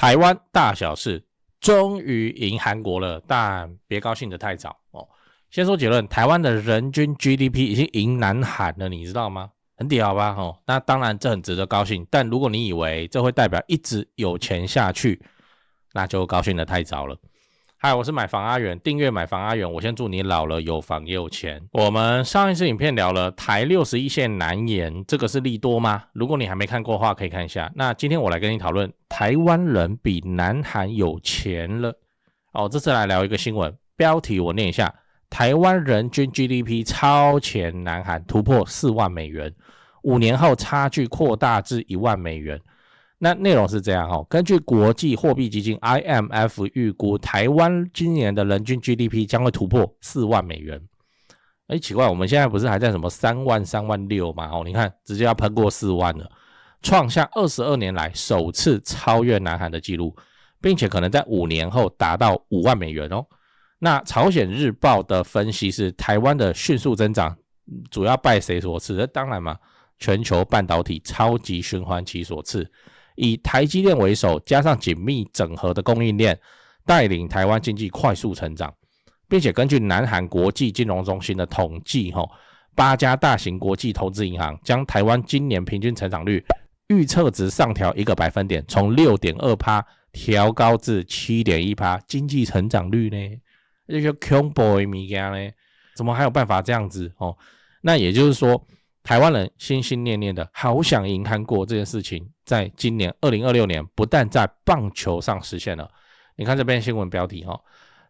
台湾大小事，终于赢韩国了，但别高兴得太早哦。先说结论，台湾的人均 GDP 已经赢南韩了，你知道吗？很屌吧？哦，那当然这很值得高兴，但如果你以为这会代表一直有钱下去，那就高兴得太早了。嗨，我是买房阿元，订阅买房阿元，我先祝你老了有房也有钱。我们上一次影片聊了台61线南延，这个是利多吗？如果你还没看过的话，可以看一下。那今天我来跟你讨论，台湾人比南韩有钱了。这次来聊一个新闻，标题我念一下：台湾人均 GDP 超前南韩，突破4万美元，5年后差距扩大至1万美元。那内容是这样根据国际货币基金 IMF 预估，台湾今年的人均 GDP 将会突破4万美元。奇怪，我们现在不是还在什么3万、3万6吗？你看直接要喷过4万了，创下22年来首次超越南韩的纪录，并且可能在5年后达到5万美元哦。那朝鲜日报的分析是，台湾的迅速增长主要拜谁所赐？当然嘛，全球半导体超级循环期所赐。以台积电为首，加上紧密整合的供应链，带领台湾经济快速成长，并且根据南韩国际金融中心的统计，8家大型国际投资银行将台湾今年平均成长率预测值上调1个百分点，从 6.2% 调高至 7.1%， 经济成长率呢？这就恐怖的东西呢？怎么还有办法这样子那也就是说，台湾人心心念念的好想赢韩国这件事情，在今年2026年不但在棒球上实现了。你看这边新闻标题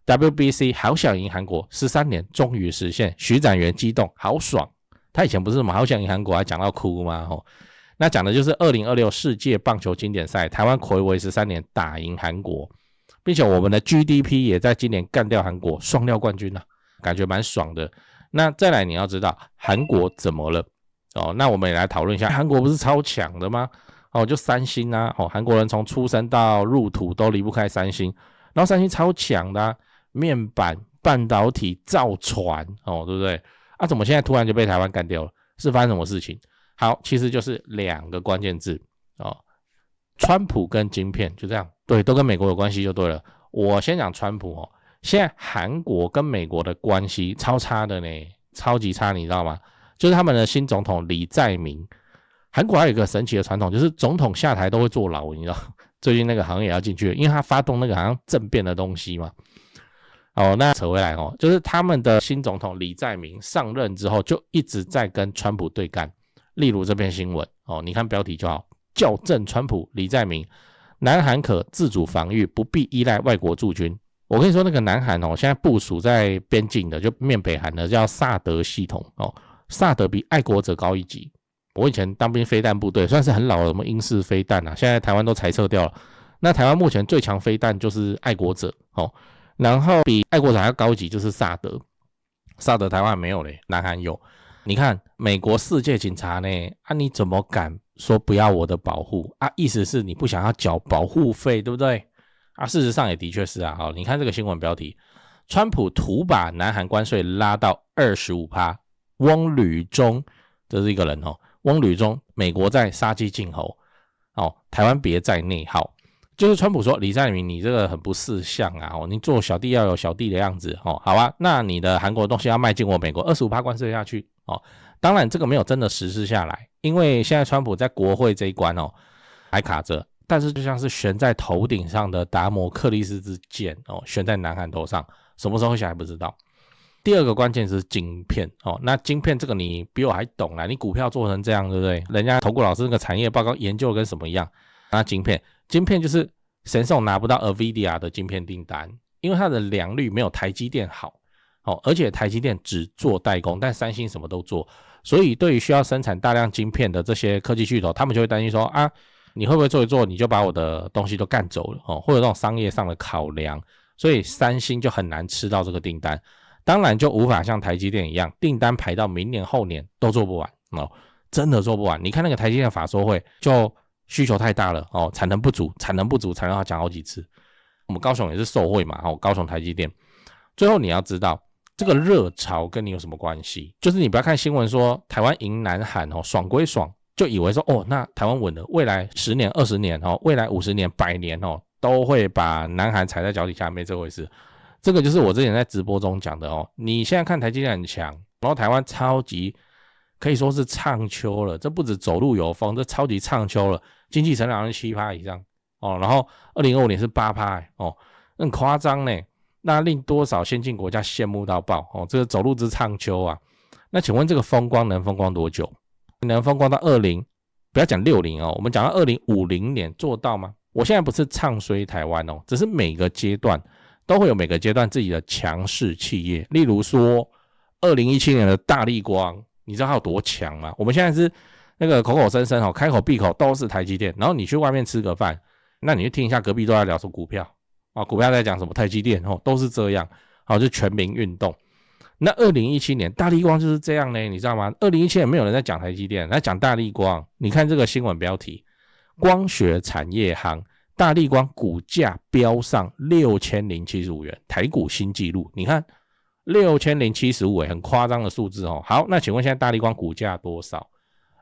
WBC 好想赢韩国13年终于实现，徐展元激动好爽。他以前不是什么好想赢韩国还讲到哭吗？那讲的就是2026世界棒球经典赛，台湾睽违13年打赢韩国，并且我们的 GDP 也在今年干掉韩国，双料冠军感觉蛮爽的。那再来你要知道韩国怎么了那我们也来讨论一下，韩国不是超强的吗？就三星韩国人从出生到入土都离不开三星，然后三星超强的面板、半导体、造船对不对？怎么现在突然就被台湾干掉了？是发生什么事情？好，其实就是2个关键字川普跟晶片，就这样，对，都跟美国有关系就对了。我先讲川普现在韩国跟美国的关系超差的呢，超级差，你知道吗？就是他们的新总统李在明。韩国还有一个神奇的传统，就是总统下台都会坐牢，你知道最近那个好像也要进去了，因为他发动那个好像政变的东西嘛。那扯回来就是他们的新总统李在明上任之后就一直在跟川普对干。例如这篇新闻你看标题就好，校正川普李在明，南韩可自主防御，不必依赖外国驻军。我跟你说，那个南韩现在部署在边境的，就面北韩的叫萨德系统萨德比爱国者高1级。我以前当兵飞弹部队，算是很老的，什么英式飞弹现在台湾都裁撤掉了。那台湾目前最强飞弹就是爱国者然后比爱国者还要高1级就是萨德。萨德台湾没有嘞，南韩有。你看美国世界警察呢你怎么敢说不要我的保护意思是你不想要缴保护费，对不对事实上也的确是你看这个新闻标题，川普图把南韩关税拉到 25%， 翁履中这是一个人翁履中美国在杀鸡儆猴台湾别再内耗。就是川普说李在明你这个很不识相你做小弟要有小弟的样子好吧，那你的韩国东西要卖进我美国 25% 关税下去当然这个没有真的实施下来，因为现在川普在国会这一关还卡着，但是就像是悬在头顶上的达摩克利斯之剑悬在南韩头上，什么时候会下来不知道。第二个关键是晶片那晶片这个你比我还懂啦，你股票做成这样对不对？人家投顾老师那个产业报告研究跟什么一样。那晶片就是Samsung拿不到 NVIDIA 的晶片订单，因为它的良率没有台积电好而且台积电只做代工，但三星什么都做，所以对于需要生产大量晶片的这些科技巨头，他们就会担心说你会不会做一做你就把我的东西都干走了或者这种商业上的考量，所以三星就很难吃到这个订单，当然就无法像台积电一样订单排到明年后年都做不完真的做不完。你看那个台积电法说会就需求太大了产能不足，产能要讲好几次。我们高雄也是受惠嘛高雄台积电。最后你要知道这个热潮跟你有什么关系，就是你不要看新闻说台湾赢南韩爽归爽，就以为说那台湾稳了，未来10年20年未来50年100年都会把南韩踩在脚底下，没这回事。这个就是我之前在直播中讲的哦。你现在看台积电很强，然后台湾超级可以说是唱秋了，这不止走路有风，这超级唱秋了，经济成长是 7% 以上哦，然后2025年是 8% 哦，很夸张呢。那令多少先进国家羡慕到爆哦，这个走路之唱秋啊。那请问这个风光能风光多久？能风光到不要讲60哦，我们讲到2050年做到吗？我现在不是唱衰台湾哦，只是每个阶段都会有每个阶段自己的强势企业。例如说2017年的大立光，你知道它有多强吗？我们现在是那个口口声声哦，开口闭口都是台积电，然后你去外面吃个饭，那你去听一下隔壁都在聊什么股票啊，股票在讲什么台积电哦，都是这样，好，就全民运动。那2017年大立光就是这样呢，你知道吗？2017年没有人在讲台积电，在讲大立光。你看这个新闻标题，光学产业行，大立光股价飙上6075元，台股新纪录。你看6075很夸张的数字哦。好，那请问现在大立光股价多少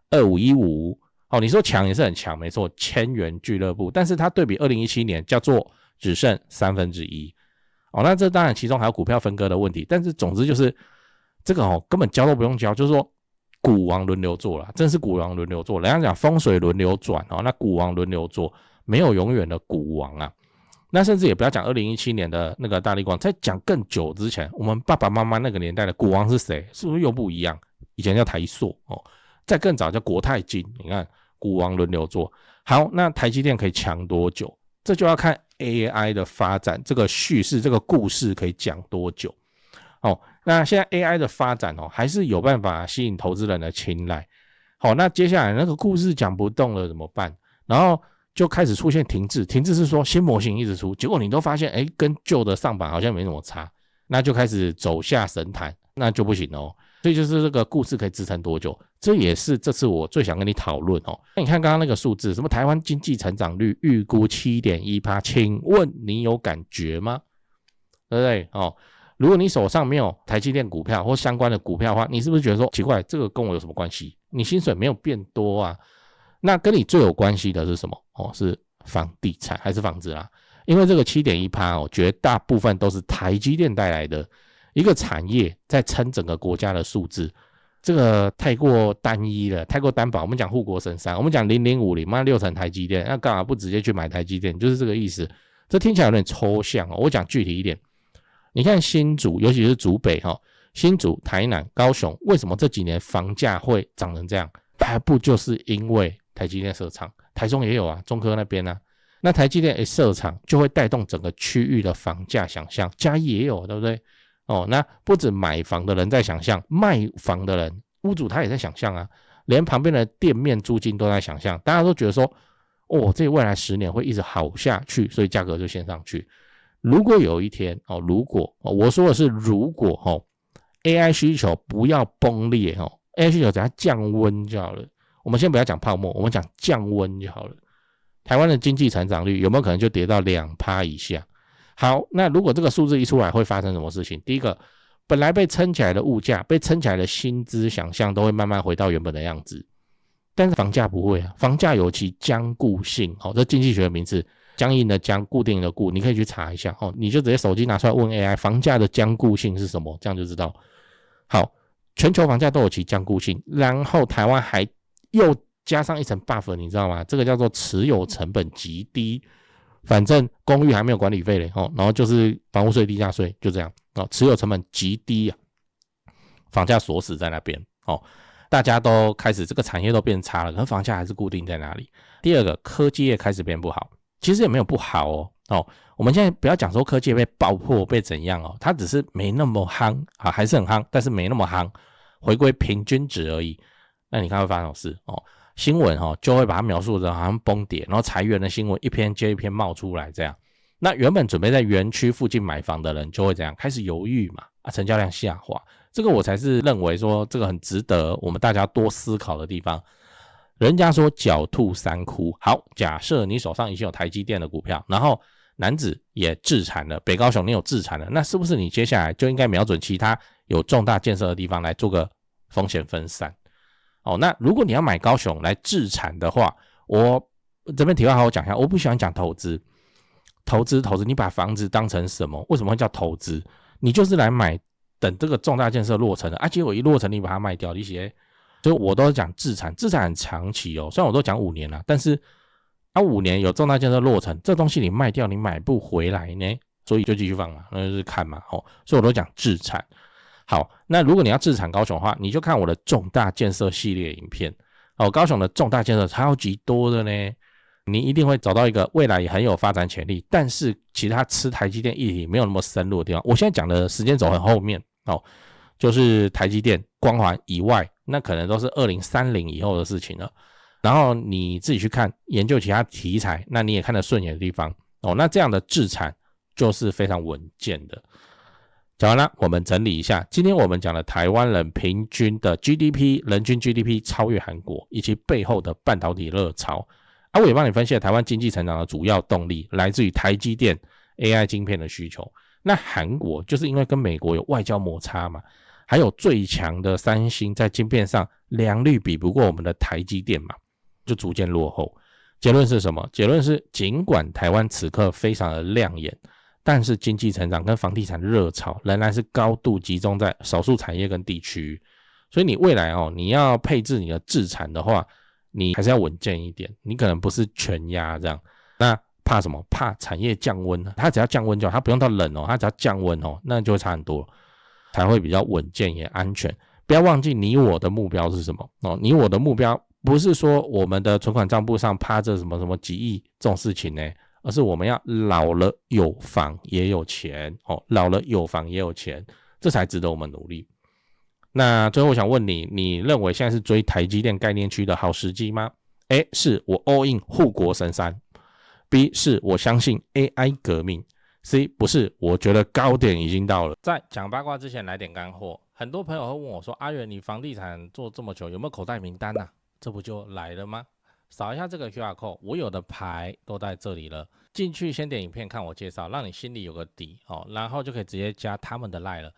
？2515。哦，你说强也是很强，没错，1000元俱乐部，但是它对比2017年叫做只剩1/3。哦，那这当然其中还有股票分割的问题，但是总之就是这个根本教都不用教，就是说股王轮流做啦，真是股王轮流做。人家讲风水轮流转那股王轮流做，没有永远的股王啊。那甚至也不要讲2017年的那个大立光，在讲更久之前，我们爸爸妈妈那个年代的股王是谁？是不是又不一样？以前叫台塑再更早叫国泰金。你看股王轮流做。好，那台积电可以强多久？这就要看 AI 的发展，这个叙事这个故事可以讲多久那现在 AI 的发展还是有办法吸引投资人的青睐。那接下来那个故事讲不动了怎么办？然后就开始出现停滞是说新模型一直出，结果你都发现跟旧的上版好像没什么差，那就开始走下神坛，那就不行所以就是这个故事可以支撑多久，这也是这次我最想跟你讨论那你看刚刚那个数字，什么台湾经济成长率预估 7.1%， 请问你有感觉吗？对不对如果你手上没有台积电股票或相关的股票的话，你是不是觉得说奇怪，这个跟我有什么关系？你薪水没有变多啊。那跟你最有关系的是什么是房地产还是房子啦？因为这个 7.1% 绝大部分都是台积电带来的一个产业在撑整个国家的数字，这个太过单一了，太过单薄。我们讲护国神山，我们讲0050，那6成台积电，那干嘛不直接去买台积电？就是这个意思。这听起来有点抽象我讲具体一点。你看新竹，尤其是竹北新竹、台南、高雄，为什么这几年房价会涨成这样？还不就是因为台积电设厂？台中也有啊，中科那边啊。那台积电设厂就会带动整个区域的房价想象，嘉义也有，对不对？那不止买房的人在想象，卖房的人屋主他也在想象啊，连旁边的店面租金都在想象，大家都觉得说这未来10年会一直好下去，所以价格就先上去。如果有一天如果我说的是如果AI 需求不要崩裂AI 需求只要降温就好了，我们先不要讲泡沫，我们讲降温就好了。台湾的经济成长率有没有可能就跌到 2% 以下？好，那如果这个数字一出来会发生什么事情？第一个，本来被撑起来的物价，被撑起来的薪资想象都会慢慢回到原本的样子，但是房价不会啊，房价有其僵固性这经济学的名词，僵硬的僵，固定的固，你可以去查一下你就直接手机拿出来问 AI 房价的僵固性是什么，这样就知道。好，全球房价都有其僵固性，然后台湾还又加上一层 buff， 你知道吗？这个叫做持有成本极低，反正公寓还没有管理费嘞然后就是房屋税、地价税，就这样持有成本极低房价锁死在那边大家都开始这个产业都变差了，可是房价还是固定在那里。第二个，科技业开始变不好，其实也没有不好我们现在不要讲说科技业被爆破被怎样它只是没那么夯还是很夯，但是没那么夯，回归平均值而已。那你看会发生什么事新闻就会把它描述的好像崩跌，然后裁员的新闻一篇接一篇冒出来这样。那原本准备在园区附近买房的人就会怎样？开始犹豫嘛成交量下滑。这个我才是认为说这个很值得我们大家多思考的地方。人家说狡兔三窟，好，假设你手上已经有台积电的股票，然后楠梓也置产了，北高雄你有置产了，那是不是你接下来就应该瞄准其他有重大建设的地方来做个风险分散那如果你要买高雄来置产的话，我这边题外话我讲一下，我不喜欢讲投资，投资，你把房子当成什么？为什么会叫投资？你就是来买，等这个重大建设落成了啊，结果一落成你把它卖掉，你写，所以我都讲自产很长期哦，虽然我都讲5年啦，但是5年有重大建设落成，这东西你卖掉你买不回来呢，所以就继续放嘛，那就是看嘛，所以我都讲自产。好，那如果你要自产高雄的话，你就看我的重大建设系列影片高雄的重大建设超级多的呢，你一定会找到一个未来也很有发展潜力，但是其他吃台积电议题没有那么深入的地方。我现在讲的时间轴很后面就是台积电、光环以外，那可能都是2030以后的事情了。然后你自己去看研究其他题材，那你也看得顺眼的地方那这样的自产就是非常稳健的。讲完了，我们整理一下，今天我们讲了台湾人平均的 GDP 人均 GDP 超越韩国，以及背后的半导体热潮我也帮你分析了台湾经济成长的主要动力来自于台积电 AI 晶片的需求。那韩国就是因为跟美国有外交摩擦嘛，还有最强的三星在晶片上良率比不过我们的台积电嘛，就逐渐落后。结论是什么？结论是尽管台湾此刻非常的亮眼，但是经济成长跟房地产热潮仍然是高度集中在少数产业跟地区，所以你未来你要配置你的自产的话，你还是要稳健一点，你可能不是全压这样。那怕什么？怕产业降温，它只要降温就好，它不用到冷它只要降温那就会差很多，才会比较稳健也安全。不要忘记你我的目标是什么你我的目标不是说我们的存款账簿上趴着什么什么几亿这种事情呢，而是我们要老了有房也有钱老了有房也有钱，这才值得我们努力。那最后我想问你，你认为现在是追台积电概念区的好时机吗？ A 是我 all in 护国神山， B 是我相信 AI 革命， C 不是我觉得高点已经到了。在讲八卦之前来点干货，很多朋友会问我说，阿元你房地产做这么久有没有口袋名单这不就来了吗？扫一下这个 QR code， 我有的牌都在这里了，进去先点影片看我介绍，让你心里有个底然后就可以直接加他们的 LINE 了。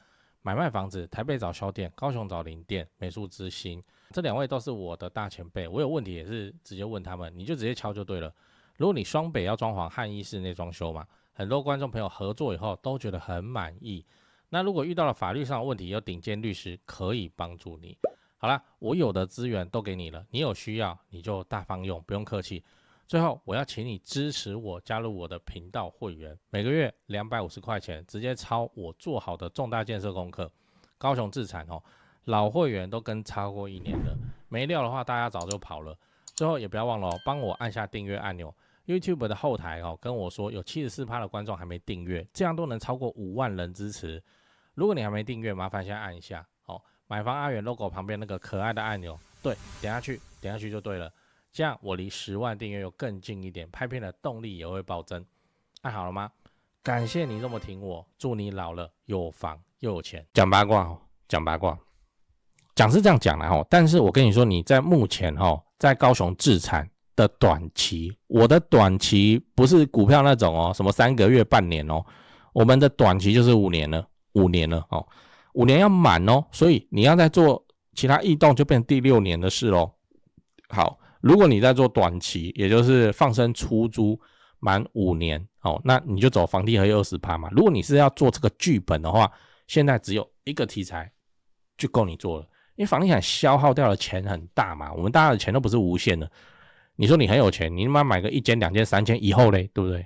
买卖房子，台北找销店，高雄找零店，美术之星，这2位都是我的大前辈，我有问题也是直接问他们，你就直接敲就对了。如果你双北要装潢汉一室内装修嘛，很多观众朋友合作以后都觉得很满意。那如果遇到了法律上的问题，有顶尖律师可以帮助你。好啦，我有的资源都给你了，你有需要你就大方用，不用客气。最后我要请你支持我，加入我的频道会员，每个月250块钱，直接抄我做好的重大建设功课。高雄自产老会员都跟超过1年了，没料的话大家早就跑了。最后也不要忘了帮我按下订阅按钮。YouTube 的后台跟我说有 74% 的观众还没订阅，这样都能超过5万人支持。如果你还没订阅，麻烦先按一下买房阿元 logo 旁边那个可爱的按钮，对，点下去就对了。这样我离10万订阅又更近一点，拍片的动力也会暴增。按好了吗？感谢你这么挺我，祝你老了有房又有钱。讲八卦讲是这样讲啦但是我跟你说，你在目前在高雄自产的短期，我的短期不是股票那种什么3个月半年我们的短期就是5年了，5年要满所以你要再做其他异动就变成第6年的事咯。好，如果你在做短期，也就是放生出租满5年那你就走房地合一 20% 嘛。如果你是要做这个剧本的话，现在只有一个题材就够你做了，因为房地产消耗掉的钱很大嘛，我们大家的钱都不是无限的。你说你很有钱，你买个1间2间3间以后嘞，对不对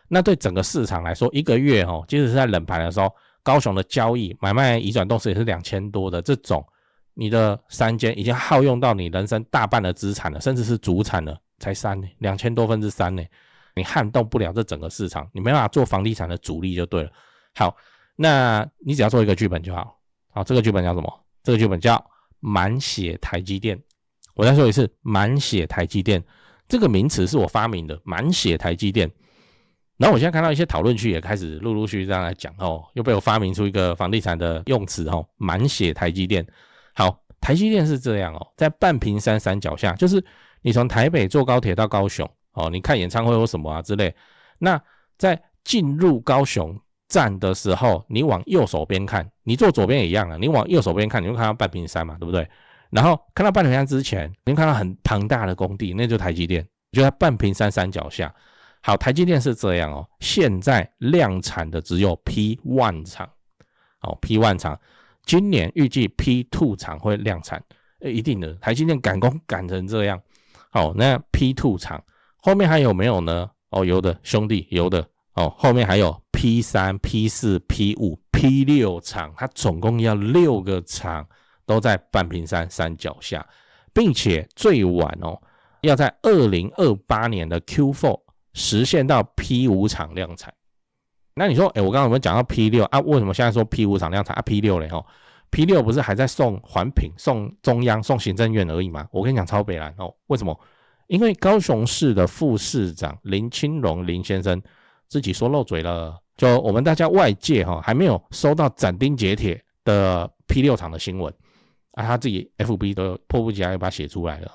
那对整个市场来说，一个月即使是在冷盘的时候，高雄的交易买卖移转动势也是2000多的，这种你的3间已经耗用到你人生大半的资产了，甚至是主产了，才3呢，2000多分之3呢，你撼动不了这整个市场，你没办法做房地产的主力就对了。好，那你只要做一个剧本就好。好，这个剧本叫什么？这个剧本叫满血台积电。我再说一次，满血台积电这个名词是我发明的，满血台积电。然后我现在看到一些讨论区也开始陆陆续续这样来讲又被我发明出一个房地产的用词满血台积电。好，台积电是这样在半屏山山脚下，就是你从台北坐高铁到高雄你看演唱会或什么之类，那在进入高雄站的时候，你往右手边看，你坐左边也一样你往右手边看，你会看到半屏山嘛，对不对？然后看到半屏山之前，你会看到很庞大的工地，那就是台积电，就在半屏山山脚下。好，台积电是这样哦，现在量产的只有 P1 厂，P1 厂，今年预计 P2 厂会量产，一定的，台积电赶工赶成这样，好，那 P2 厂后面还有没有呢？有的兄弟，有的后面还有 P3、P4、P5、P6 厂，它总共要6个厂都在半屏山山脚下，并且最晚要在2028年的 Q4 实现到 P5 厂量产。那你说，我刚刚有没有讲到 P6 啊？为什么现在说 P5 厂量产啊 ？P6 嘞？P6 不是还在送环评、送中央、送行政院而已吗？我跟你讲，超北蓝为什么？因为高雄市的副市长林清荣林先生自己说漏嘴了，就我们大家外界还没有收到斩钉截铁的 P6 厂的新闻啊，他自己 FB 都迫不及待把它写出来了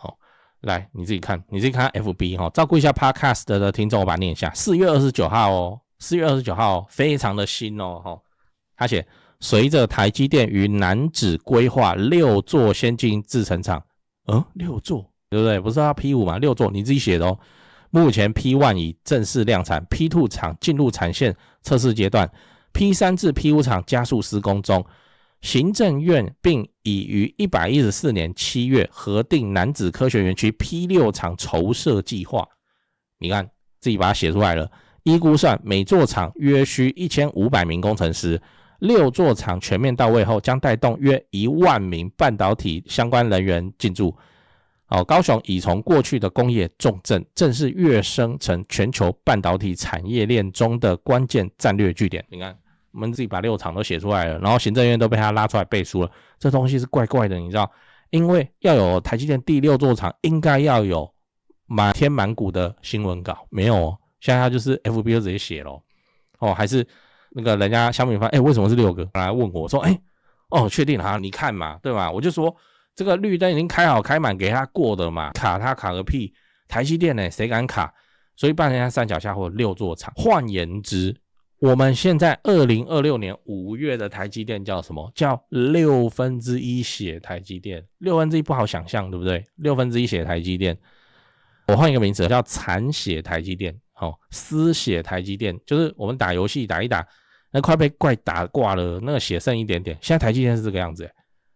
来，你自己看 FB 照顾一下 Podcast 的听众，我把它念一下。4月29号4月29号非常的新他写随着台积电于楠梓规划6座先进制程厂，6座对不对？不是要 P5 吗？6座你自己写的目前 P1 已正式量产， P2 厂进入产线测试阶段， P3 至 P5 厂加速施工中。行政院并已于114年7月核定楠梓科学园区 P6 厂筹设计划。你看自己把它写出来了，依估算每座厂约需1500名工程师，6座厂全面到位后将带动约1万名半导体相关人员进驻。高雄已从过去的工业重镇正式跃升成全球半导体产业链中的关键战略据点。你看我们自己把6厂都写出来了，然后行政院都被他拉出来背书了，这东西是怪怪的，你知道？因为要有台积电第6座厂，应该要有满天满谷的新闻稿，没有现在他就是 FB 就直接写了还是那个人家香米饭，为什么是6个？来问我说，确定了你看嘛，对吧？我就说这个绿灯已经开好开满给他过的嘛，卡他卡个屁！台积电谁敢卡？所以半山山脚下会有6座厂。换言之，我们现在2026年5月的台积电叫什么？叫1/6血台积电。1/6不好想象，对不对？1/6血台积电。我换一个名词，叫残血台积电。丝血台积电，就是我们打游戏打一打，那快被怪打挂了，那个血剩一点点。现在台积电是这个样子。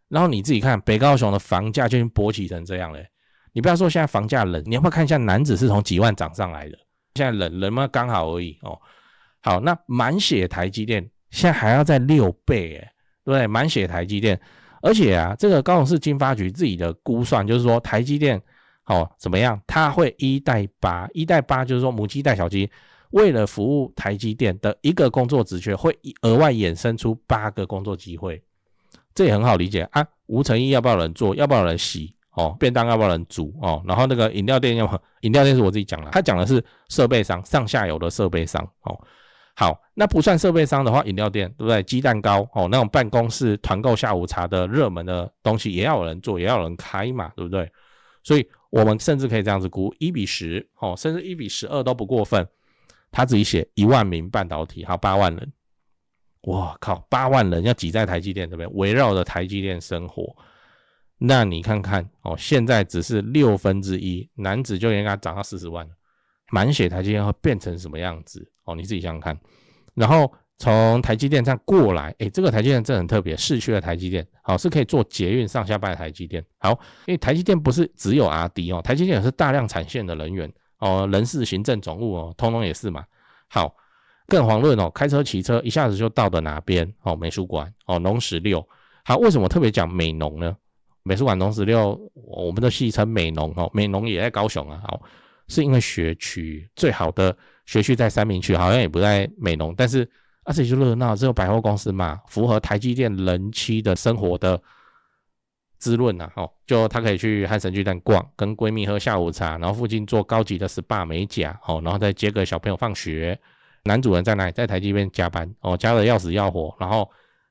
然后你自己看北高雄的房价就已经勃起成这样了。你不要说现在房价冷，你要不要看一下楠梓是从几万涨上来的？现在冷嘛刚好而已好，那满血台积电现在还要再6倍对不对？满血台积电，而且这个高雄市经发局自己的估算就是说台积电怎么样？它会1带8就是说母鸡带小鸡，为了服务台积电的一个工作职缺，会额外衍生出8个工作机会。这也很好理解吴成义要不要人做，要不要人洗便当要不要人煮然后那个饮料店是我自己讲了，他讲的是设备商，上下游的设备商好，那不算设备商的话，饮料店对不对？鸡蛋糕那种办公室团购下午茶的热门的东西也要有人做，也要有人开嘛，对不对？所以我们甚至可以这样子估1:10甚至1:12都不过分。他自己写1万名半导体，好8万人。哇靠，8万人要挤在台积电这边，围绕着台积电生活。那你看看现在只是1/6，楠梓就应该涨到40万了。满血台积电会变成什么样子你自己想想看。然后从台积电这样过来，这个台积电真的很特别，市区的台积电是可以做捷运上下班的台积电。好，因为台积电不是只有 R&D 台积电也是大量产线的人员人事行政总务通通也是嘛。好，更遑论开车骑车一下子就到的哪边美术馆农16。好，为什么特别讲美农呢？美术馆农16我们都戏称美农美农也在高雄好，是因为学区最好的学区在三民区，好像也不在美农，但是这里就热闹，只有百货公司嘛，符合台积电人妻的生活的滋润就他可以去汉神巨蛋逛，跟闺蜜喝下午茶，然后附近做高级的 SPA 美甲然后再接个小朋友放学。男主人在哪里？在台积电加班加得要死要活，然后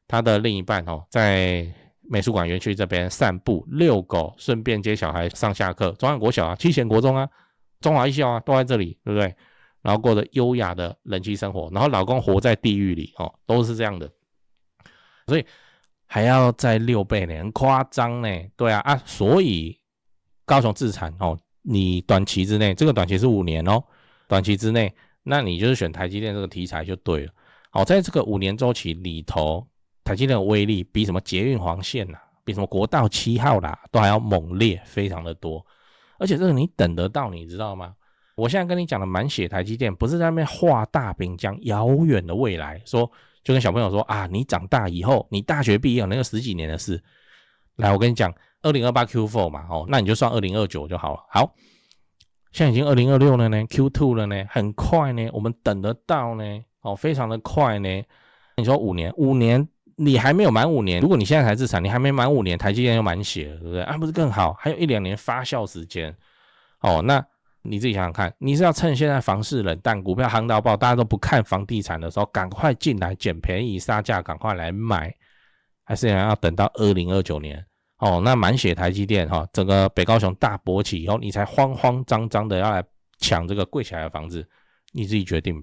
他的另一半在美术馆园区这边散步遛狗，顺便接小孩上下课，中央国小七贤国中中华艺校都在这里，对不对？然后过着优雅的人妻生活，然后老公活在地狱里都是这样的。所以还要再6倍呢，很夸张呢。对所以高雄自产你短期之内，这个短期是5年短期之内那你就是选台积电这个题材就对了。好，在这个5年周期里头，台积电的威力比什么捷运黄线啊，比什么国道7号啦，都还要猛烈，非常的多。而且这个你等得到，你知道吗？我现在跟你讲的满血台积电，不是在那边画大饼，讲遥远的未来，说就跟小朋友说啊，你长大以后，你大学毕业那个10几年的事。来，我跟你讲，2028 Q4 嘛，那你就算2029就好了。好，现在已经2026了呢 ，Q2 了呢，很快呢，我们等得到呢，非常的快呢。你说5年，你还没有满5年，如果你现在才自产，你还没满5年，台积电就满血了，对不对？不是更好？还有1-2年发酵时间，那你自己想想看，你是要趁现在房市冷淡，股票夯到爆，大家都不看房地产的时候，赶快进来捡便宜杀价，赶快来买，还是要等到2029年？那满血台积电整个北高雄大勃起以后，你才慌慌张张的要来抢这个贵起来的房子，你自己决定吧。